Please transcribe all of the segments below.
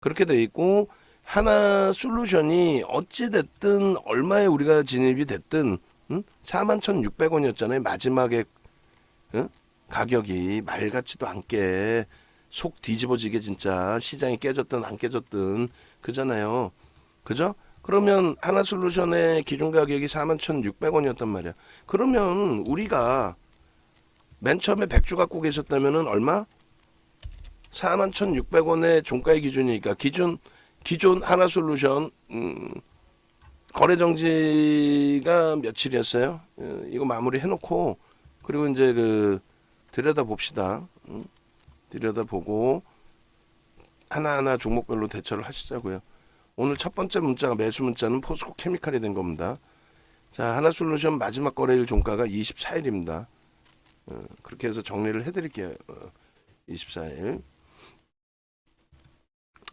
그렇게 돼 있고 하나 솔루션이 어찌 됐든 얼마에 우리가 진입이 됐든 41,600원이었잖아요. 마지막에 응? 가격이 말 같지도 않게 속 뒤집어지게 진짜 시장이 깨졌든 안 깨졌든 그잖아요. 그죠? 그러면 하나 솔루션의 기준 가격이 41,600원이었단 말이야. 그러면 우리가 맨 처음에 100주 갖고 계셨다면은 얼마? 41,600원의 종가의 기준이니까 기존 하나 솔루션 거래 정지가 며칠이었어요? 이거 마무리 해놓고 그리고 이제 들여다 봅시다. 들여다보고 하나하나 종목별로 대처를 하시자고요. 오늘 첫 번째 문자가 매수 문자는 포스코 케미칼이 된 겁니다. 자, 하나솔루션 마지막 거래일 종가가 24일입니다. 그렇게 해서 정리를 해드릴게요. 24일.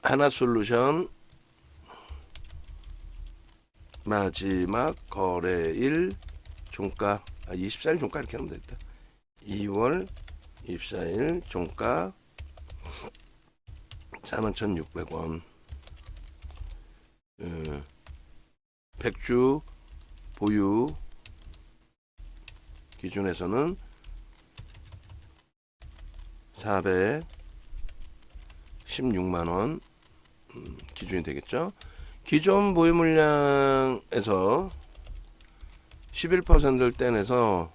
하나솔루션 마지막 거래일 종가 24일 종가 이렇게 하면 되겠다. 2월 24일 종가 41,600원. 100주 보유 기준에서는 416만원 기준이 되겠죠. 기존 보유 물량에서 11%를 떼내서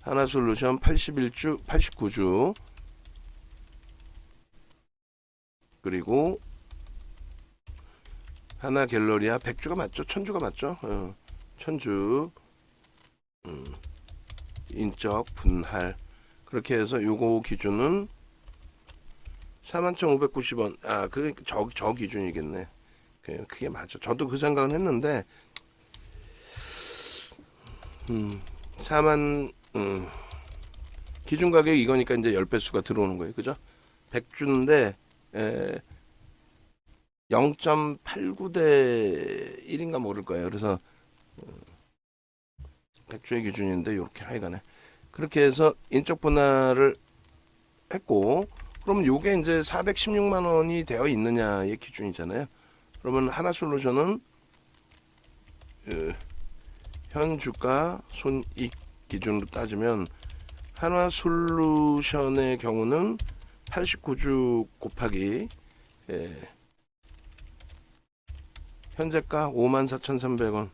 하나솔루션 89주 그리고 하나 갤러리아 100주가 맞죠? 1000주가 맞죠? 1000주 인적 분할 그렇게 해서 요거 기준은 41,590원. 저 기준이겠네. 그게 맞죠. 저도 그 생각은 했는데 4만 기준 가격이 이거니까 이제 10배수가 들어오는 거예요. 그죠? 100주인데 0.89대 1인가 모를 거예요. 그래서 100주의 기준인데 이렇게 하여간에 그렇게 해서 인적 분할을 했고 그러면 요게 이제 416만 원이 되어 있느냐의 기준이잖아요. 그러면 하나솔루션은 현 주가 손익 기준으로 따지면 하나솔루션의 경우는 89주 곱하기 현재가 54,300원.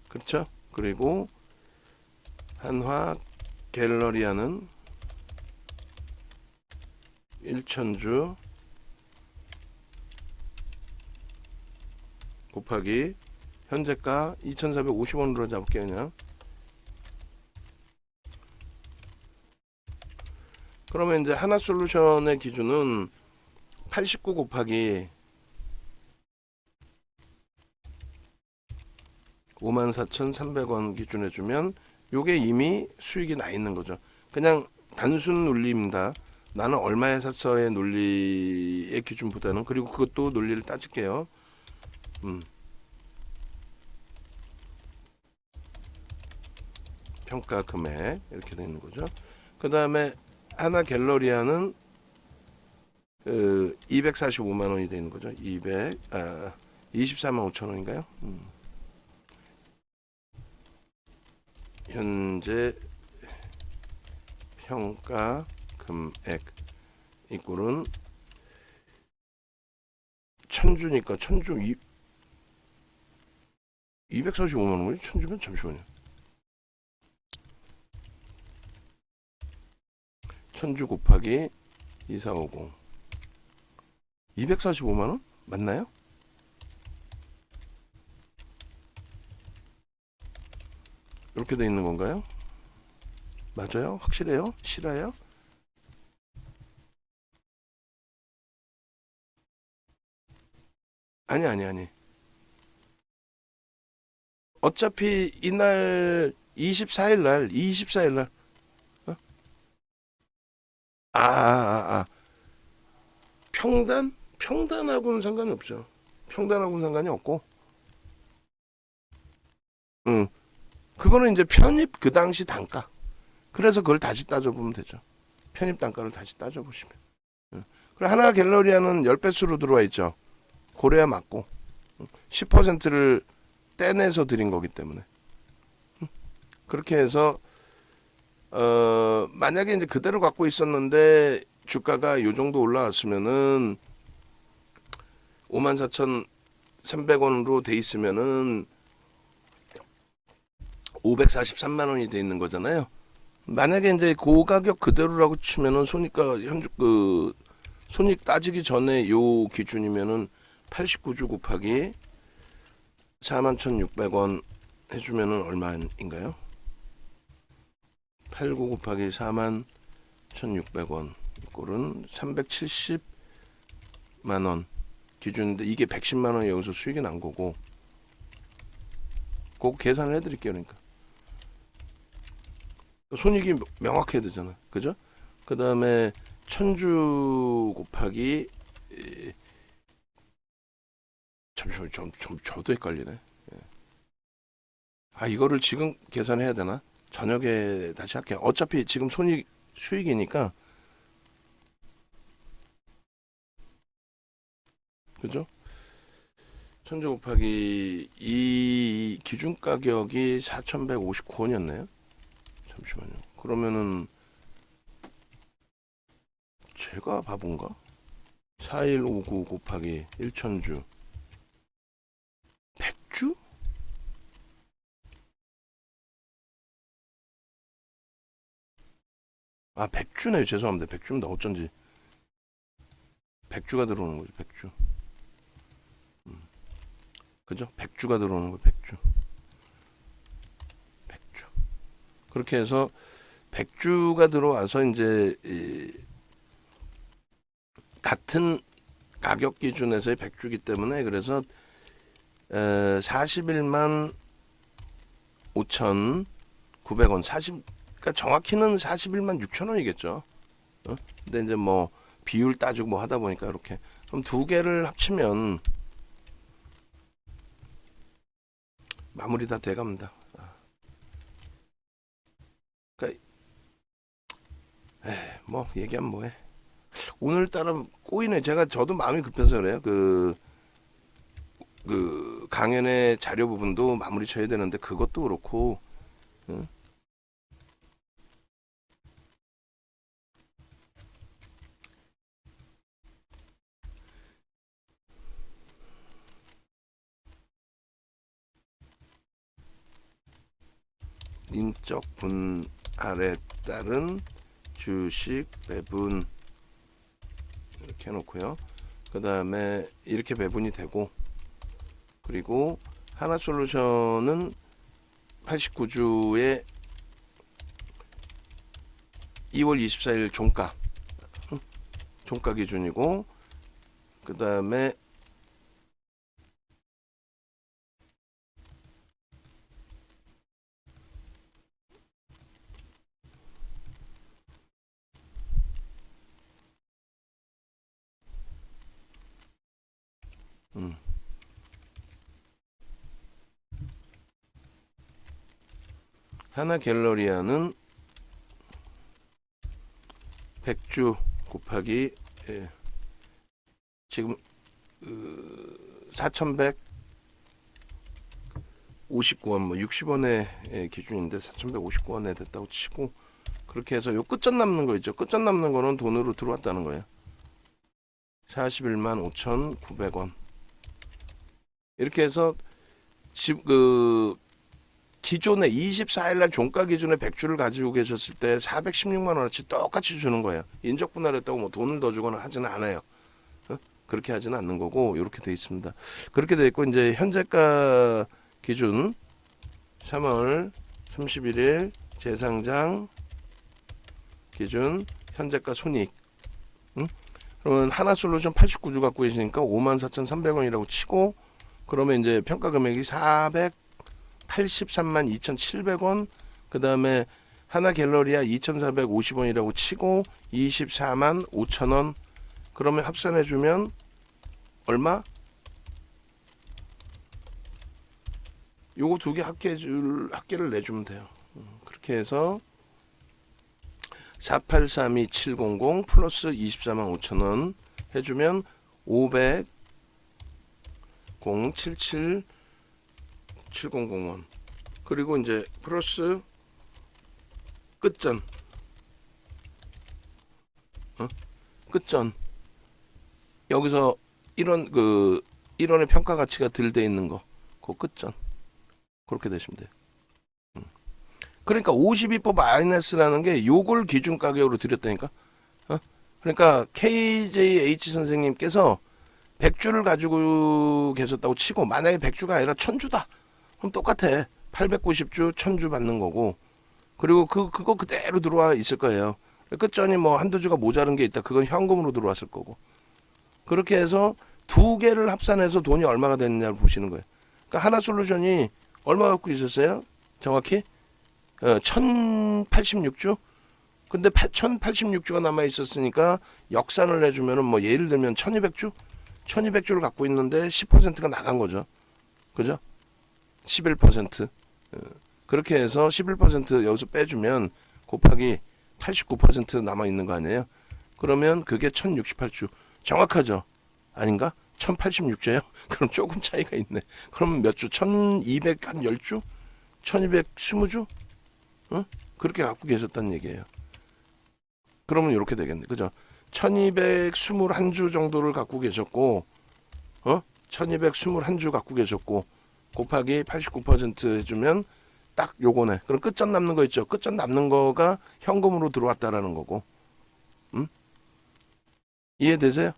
그렇죠? 그리고 한화 갤러리아는 1,000주 곱하기 현재가 2,450원으로 잡을게요. 그냥. 그러면 이제 하나솔루션의 기준은 89 곱하기 54,300원 기준해 주면 요게 이미 수익이 나 있는 거죠. 그냥 단순 논리입니다. 나는 얼마에 샀어의 논리의 기준보다는 그리고 그것도 논리를 따질게요. 평가 금액 이렇게 되는 거죠. 그 다음에 하나 갤러리아는 245만 원이 되는 거죠. 24만 5천 원인가요? 현재 평가 금액 이꼴은 1000주니까 1000주 245만 원이 1000주면 잠시만요. 1000주 곱하기 2450 245만 원 맞나요? 이렇게 돼 있는 건가요? 맞아요? 확실해요? 실화요? 아니. 어차피 이날 24일 날 어? 평단하고는 상관이 없죠. 평단하고는 상관이 없고 그거는 이제 편입 그 당시 단가 그래서 그걸 다시 따져보면 되죠. 편입 단가를 다시 따져보시면. 그리고 하나 갤러리아는 10배수로 들어와 있죠. 고려야 맞고 10%를 떼내서 드린 거기 때문에. 그렇게 해서 만약에 이제 그대로 갖고 있었는데 주가가 요 정도 올라왔으면은 54,300원으로 돼 있으면은 543만 원이 돼 있는 거잖아요. 만약에 이제 그 가격 그대로라고 치면은 손익가 손익 따지기 전에 요 기준이면은 89주 곱하기 41,600원 해주면은 얼마인가요? 89 곱하기 41,600원 이꼴은 370만 원 기준인데 이게 110만 원이 여기서 수익이 난 거고 그거 계산을 해드릴게요. 그러니까 손익이 명확해야 되잖아, 그죠? 그 다음에 1000주 곱하기 잠시만 저도 헷갈리네. 아 이거를 지금 계산해야 되나? 저녁에 다시 할게요. 어차피 지금 손익 수익이니까 그죠? 1000주 곱하기 이 기준 가격이 4,159원이었네요. 잠시만요. 그러면은 제가 바본가? 4159 곱하기 1000주 100주? 아 100주네요. 죄송합니다. 100주입니다. 어쩐지 100주가 들어오는 거죠. 100주. 그죠? 100주가 들어오는 거 100주. 100주. 그렇게 해서 100주가 들어와서 이제 같은 가격 기준에서의 100주기 때문에 그래서 41만 5,900원 그러니까 정확히는 41만 6천 원이겠죠. 근데 이제 뭐 비율 따지고 뭐 하다 보니까 이렇게 그럼 두 개를 합치면 마무리 다 돼갑니다. 그러니까 뭐 얘기하면 뭐해. 오늘따라 꼬이네. 저도 마음이 급해서 그래요. 그 강연의 자료 부분도 마무리 쳐야 되는데 그것도 그렇고 응? 인적 분할에 따른 주식 배분 이렇게 해놓고요. 그 다음에 이렇게 배분이 되고 그리고 하나솔루션은 89주에 2월 24일 종가 기준이고 그 다음에 하나 갤러리아는 100주 곱하기 지금 4,159원 뭐 60원의 기준인데 4,159원에 됐다고 치고 그렇게 해서 요 끝점 남는 거 있죠. 끝점 남는 거는 돈으로 들어왔다는 거예요. 41만 5,900원 이렇게 해서 기존에 24일날 종가 기준에 100주를 가지고 계셨을 때 416만 원어치 똑같이 주는 거예요. 인적 분할했다고 뭐 돈을 더 주거나 하지는 않아요. 그렇게 하지는 않는 거고 이렇게 돼 있습니다. 그렇게 돼 있고 이제 현재가 기준 3월 31일 재상장 기준 현재가 손익. 그러면 하나솔루션 89주 갖고 계시니까 54,300원이라고 치고 그러면 이제 평가 금액이 483만 2,700원 그 다음에 하나 갤러리아 2,450원이라고 치고 24만 5천원 그러면 합산해주면 얼마? 요거 두 개 합계를 내주면 돼요. 그렇게 해서 4832-700 플러스 24만 5천원 해주면 500 077 7001 그리고 이제 플러스 끝전 끝전 여기서 1원의 평가 가치가 덜 돼 있는 거 그 끝전 그렇게 되시면 돼요. 그러니까 52% 마이너스라는 게 요걸 기준 가격으로 드렸다니까. 그러니까 KJH 선생님께서 100주를 가지고 계셨다고 치고 만약에 100주가 아니라 1000주다. 그럼 똑같아. 890주 1000주 받는 거고. 그리고 그거 그대로 들어와 있을 거예요. 끝전이 뭐 한두 주가 모자른 게 있다. 그건 현금으로 들어왔을 거고. 그렇게 해서 두 개를 합산해서 돈이 얼마가 됐느냐를 보시는 거예요. 그러니까 하나솔루션이 얼마 갖고 있었어요? 정확히 1086주? 근데 1086주가 남아 있었으니까 역산을 해주면은 뭐 예를 들면 1200주? 1200주를 갖고 있는데 10%가 나간 거죠. 그죠? 11%. 그렇게 해서 11% 여기서 빼주면 곱하기 89% 남아 있는 거 아니에요? 그러면 그게 1068주. 정확하죠? 아닌가? 1086주예요? 그럼 조금 차이가 있네. 그럼 몇 주? 1210주? 1220주? 그렇게 갖고 계셨다는 얘기예요. 그러면 이렇게 되겠네. 그죠? 1221주 정도를 갖고 계셨고 1221주 갖고 계셨고 곱하기 89% 해주면 딱 요거네. 그럼 끝전 남는 거 있죠? 끝전 남는 거가 현금으로 들어왔다라는 거고. 이해되세요?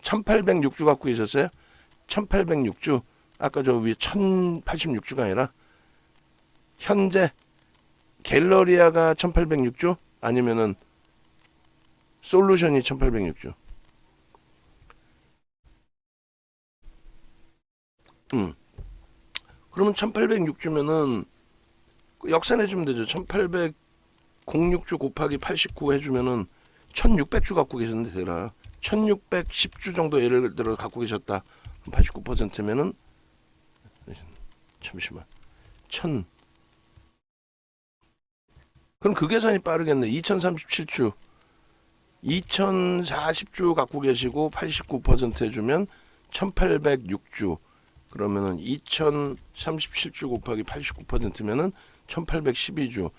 1806주 갖고 계셨어요? 1806주 아까 저 위에 1086주가 아니라 현재 갤러리아가 1806주 아니면은 솔루션이 1806주. 그러면 1806주면은 역산해 주면 되죠. 1806주 곱하기 89 해주면은 1600주 갖고 계셨는데 되라. 1610주 정도 예를 들어 갖고 계셨다. 89%면은 잠시만 1000 그럼 그 계산이 빠르겠네. 2037주 2040주 갖고 계시고 89% 해주면 1806주 그러면은 2037주 곱하기 89%면은 1812주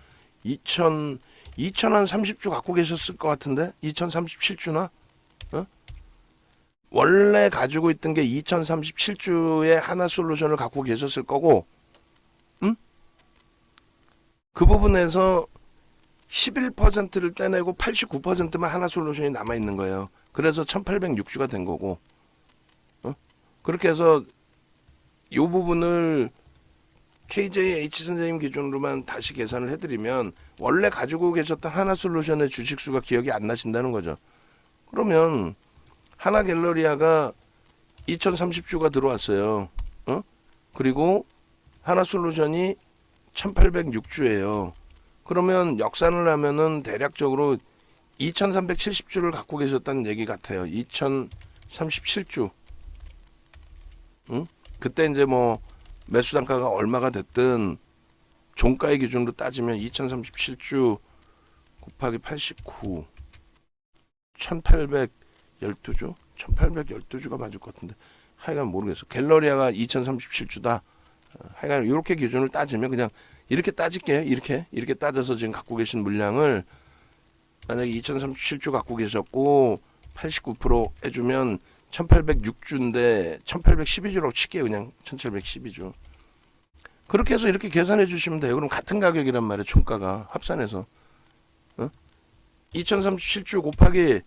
2030주 갖고 계셨을 것 같은데 2037주나 원래 가지고 있던 게 2037주에 하나 솔루션을 갖고 계셨을 거고 그 부분에서 11%를 떼내고 89%만 하나 솔루션이 남아 있는 거예요. 그래서 1806주가 된 거고 그렇게 해서 이 부분을 KJH 선생님 기준으로만 다시 계산을 해드리면 원래 가지고 계셨던 하나 솔루션의 주식수가 기억이 안 나신다는 거죠. 그러면 하나 갤러리아가 2030주가 들어왔어요. 그리고 하나 솔루션이 1806주예요. 그러면 역산을 하면은 대략적으로 2370주를 갖고 계셨다는 얘기 같아요. 2037주. 그때 이제 뭐 매수 단가가 얼마가 됐든 종가의 기준으로 따지면 2037주 곱하기 89 1812주 1812주가 맞을 것 같은데 하여간 모르겠어. 갤러리아가 2037주다. 하여간 이렇게 기준을 따지면 그냥 이렇게 따질게. 이렇게 따져서 지금 갖고 계신 물량을 만약에 2037주 갖고 계셨고 89% 해주면 1806주인데 1812주라고 칠게요. 그냥 1712주. 그렇게 해서 이렇게 계산해 주시면 돼요. 그럼 같은 가격이란 말이에요. 총가가 합산해서 2037주 곱하기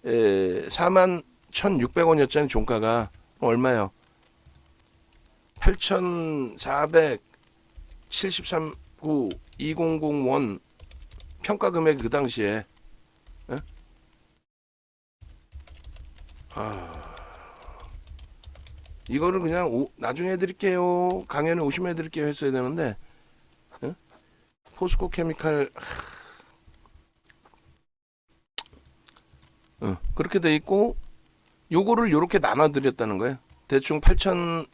41,600원이었잖아요. 종가가 얼마요? 8,473구 2001 평가 금액 그 당시에 이거를 그냥 나중에 해드릴게요. 강연에 오시면 해드릴게요 했어야 되는데 포스코 케미칼 그렇게 돼 있고 요거를 요렇게 나눠드렸다는 거예요. 대충 8천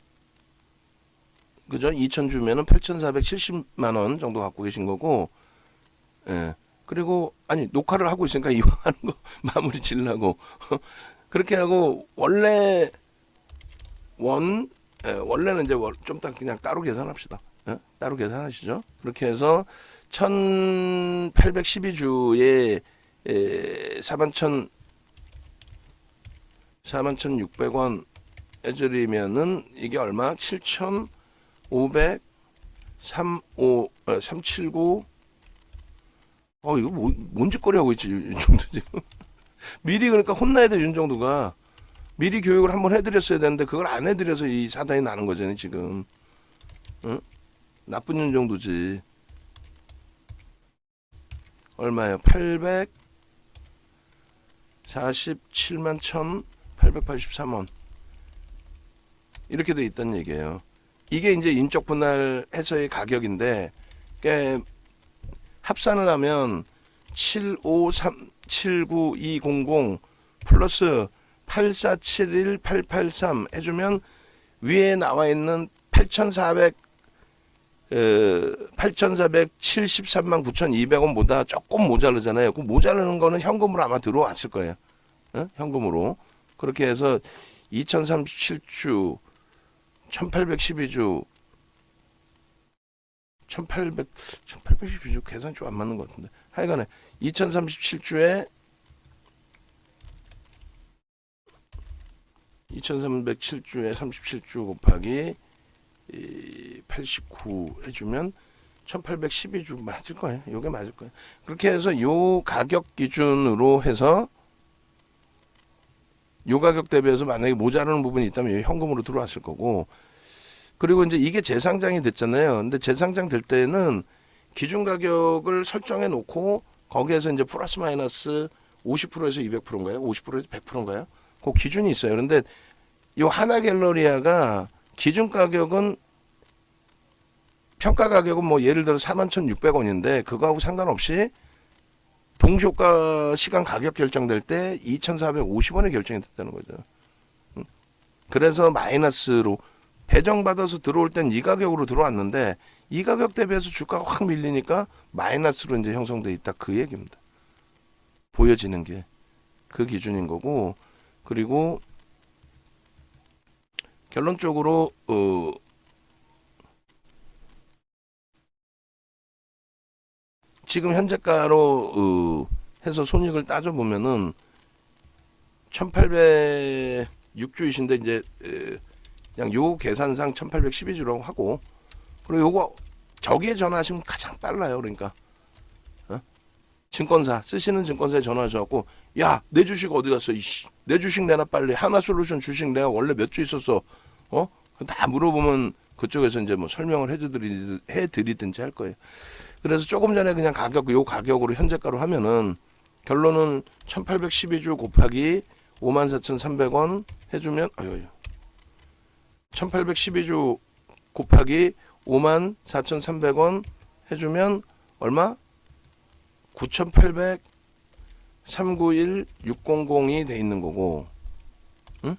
그죠? 2천 주면은 8,470만 원 정도 갖고 계신 거고 그리고 아니 녹화를 하고 있으니까 이왕 하는 거 마무리 지으려고 그렇게 하고 원래는 이제 좀 더 그냥 따로 계산합시다. 예? 따로 계산하시죠. 그렇게 해서 1812주에 41,600원 해드리면은 이게 얼마? 379 이거 뭔 짓거리 하고 있지 윤정도 지금. 미리 그러니까 혼나야 돼 윤정도가. 미리 교육을 한번 해드렸어야 되는데 그걸 안 해드려서 이 사단이 나는 거잖아요 지금. 응? 나쁜 윤정도지. 얼마예요? 847만 1,883원 이렇게 돼 있다는 얘기예요. 이게 이제 인적 분할해서의 가격인데 합산을 하면 753,79200 플러스 8471883 해주면 위에 나와 있는 8,473만 9,200원보다 조금 모자르잖아요. 그 모자르는 거는 현금으로 아마 들어왔을 거예요. 현금으로. 그렇게 해서 2037주 1812주 1812주 계산 좀 안 맞는 것 같은데 하여간에 2037주에 2307주에 37주 곱하기 89 해주면 1812주 맞을 거예요. 요게 맞을 거예요. 그렇게 해서 요 가격 기준으로 해서 요 가격 대비해서 만약에 모자라는 부분이 있다면 현금으로 들어왔을 거고, 그리고 이제 이게 재상장이 됐잖아요. 근데 재상장 될 때는 기준 가격을 설정해 놓고 거기에서 이제 플러스 마이너스 50%에서 200%인가요? 50%에서 100%인가요? 그 기준이 있어요. 그런데 요 하나 갤러리아가 기준 가격은 평가 가격은 뭐 예를 들어 41,600원인데 그거하고 상관없이 동시효과 시간 가격 결정될 때 2,450원에 결정이 됐다는 거죠. 그래서 마이너스로 배정받아서 들어올 땐 이 가격으로 들어왔는데 이 가격 대비해서 주가가 확 밀리니까 마이너스로 이제 형성돼 있다 그 얘기입니다. 보여지는 게 그 기준인 거고, 그리고 결론적으로 지금 현재가로 해서 손익을 따져보면은 1806주이신데 이제 그냥 요 계산상 1812주라고 하고, 그리고 요거 저기에 전화하시면 가장 빨라요. 그러니까 증권사 쓰시는 증권사에 전화하셔갖고 야 내 주식 어디 갔어? 이씨 내 주식 내놔 빨리. 하나솔루션 주식 내가 원래 몇 주 있었어? 다 물어보면 그쪽에서 이제 뭐 설명을 해드리든지 할 거예요. 그래서 조금 전에 그냥 요 가격으로 현재가로 하면은 결론은 1812주 곱하기 54,300원 해주면 1812주 곱하기 54,300원 해주면 얼마? 9,800 391 600이 돼 있는 거고, 응?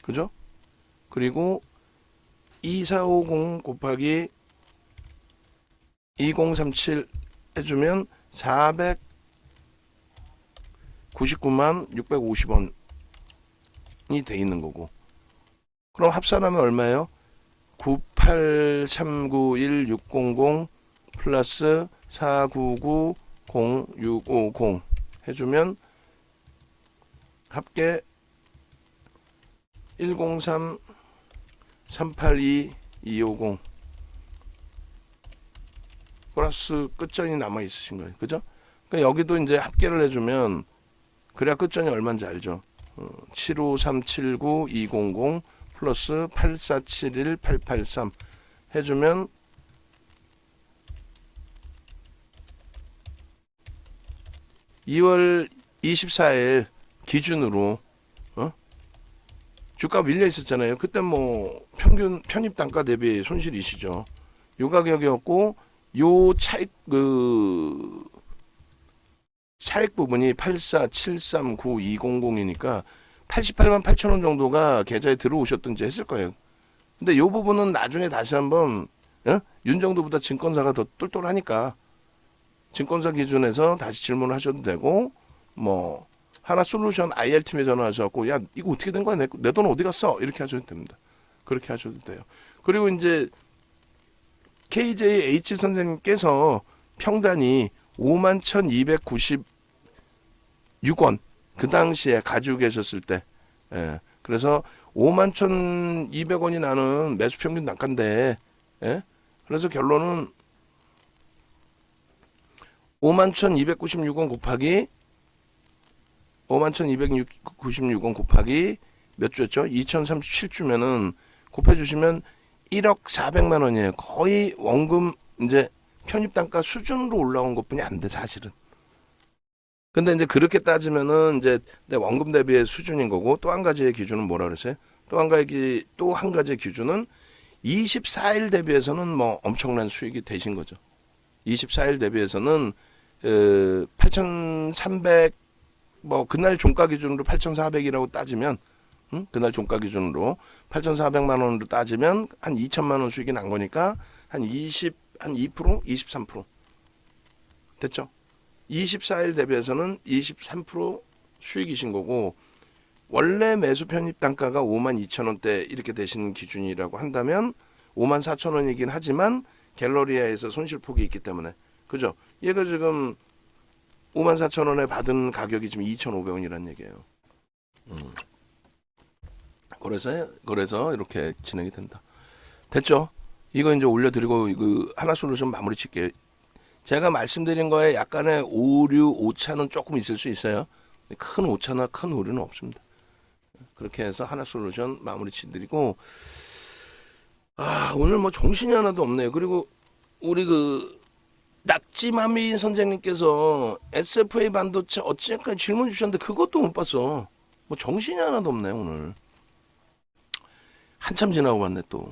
그죠? 그리고 2450 곱하기 2037 해주면 499만 650원이 돼 있는 거고, 그럼 합산하면 얼마예요? 98391 600 플러스 499 0650 해주면 합계 103 382 250 플러스 끝전이 남아 있으신 거예요. 그죠? 그러니까 여기도 이제 합계를 해주면 그래야 끝전이 얼마인지 알죠. 75379200 플러스 8471883 해주면 2월 24일 기준으로 주가 밀려 있었잖아요. 그때 뭐 평균 편입 단가 대비 손실이시죠. 요 가격이었고 요 차익 차익 부분이 84739,200이니까 88만 8천 원 정도가 계좌에 들어오셨든지 했을 거예요. 근데 요 부분은 나중에 다시 한번 윤정도보다 증권사가 더 똘똘하니까 증권사 기준에서 다시 질문하셔도 되고 뭐 하나솔루션 IR팀에 전화하셔갖고 야 이거 어떻게 된 거야 내 돈 어디 갔어 이렇게 하셔도 됩니다. 그렇게 하셔도 돼요. 그리고 이제 KJH 선생님께서 평단이 51,296원 그 당시에 가지고 계셨을 때 예. 그래서 51,200원이 나는 매수평균 단가인데 예? 그래서 결론은 51,296원 곱하기 51,296원 곱하기 몇 주였죠? 2037주면은 곱해주시면 1억 400만 원이에요. 거의 원금 이제 편입단가 수준으로 올라온 것뿐이 안 돼, 사실은. 근데 이제 그렇게 따지면은 이제 내 원금 대비의 수준인 거고 또 한 가지의 기준은 뭐라 그랬어요? 또 한 가지의 기준은 24일 대비해서는 뭐 엄청난 수익이 되신 거죠. 24일 대비해서는 8,300 뭐 그날 종가 기준으로 8,400이라고 따지면 그날 종가 기준으로 8,400만 원으로 따지면 한 2천만 원 수익이 난 거니까 한 2%, 23% 됐죠? 24일 대비해서는 23% 수익이신 거고 원래 매수 편입 단가가 52,000원대 이렇게 되신 기준이라고 한다면 54,000원이긴 하지만 갤러리아에서 손실폭이 있기 때문에 그죠? 얘가 지금 54,000원에 받은 가격이 지금 2,500원이라는 얘기예요. 그래서 이렇게 진행이 된다. 됐죠? 이거 이제 올려드리고 그 하나솔루션 마무리 칠게요. 제가 말씀드린 거에 약간의 오류, 오차는 조금 있을 수 있어요. 큰 오차나 큰 오류는 없습니다. 그렇게 해서 하나솔루션 마무리 치드리고 오늘 뭐 정신이 하나도 없네요. 그리고 우리 그 낙지마미 선생님께서 SFA 반도체 어찌할까 질문 주셨는데 그것도 못 봤어. 뭐 정신이 하나도 없네 오늘. 한참 지나고 봤네 또.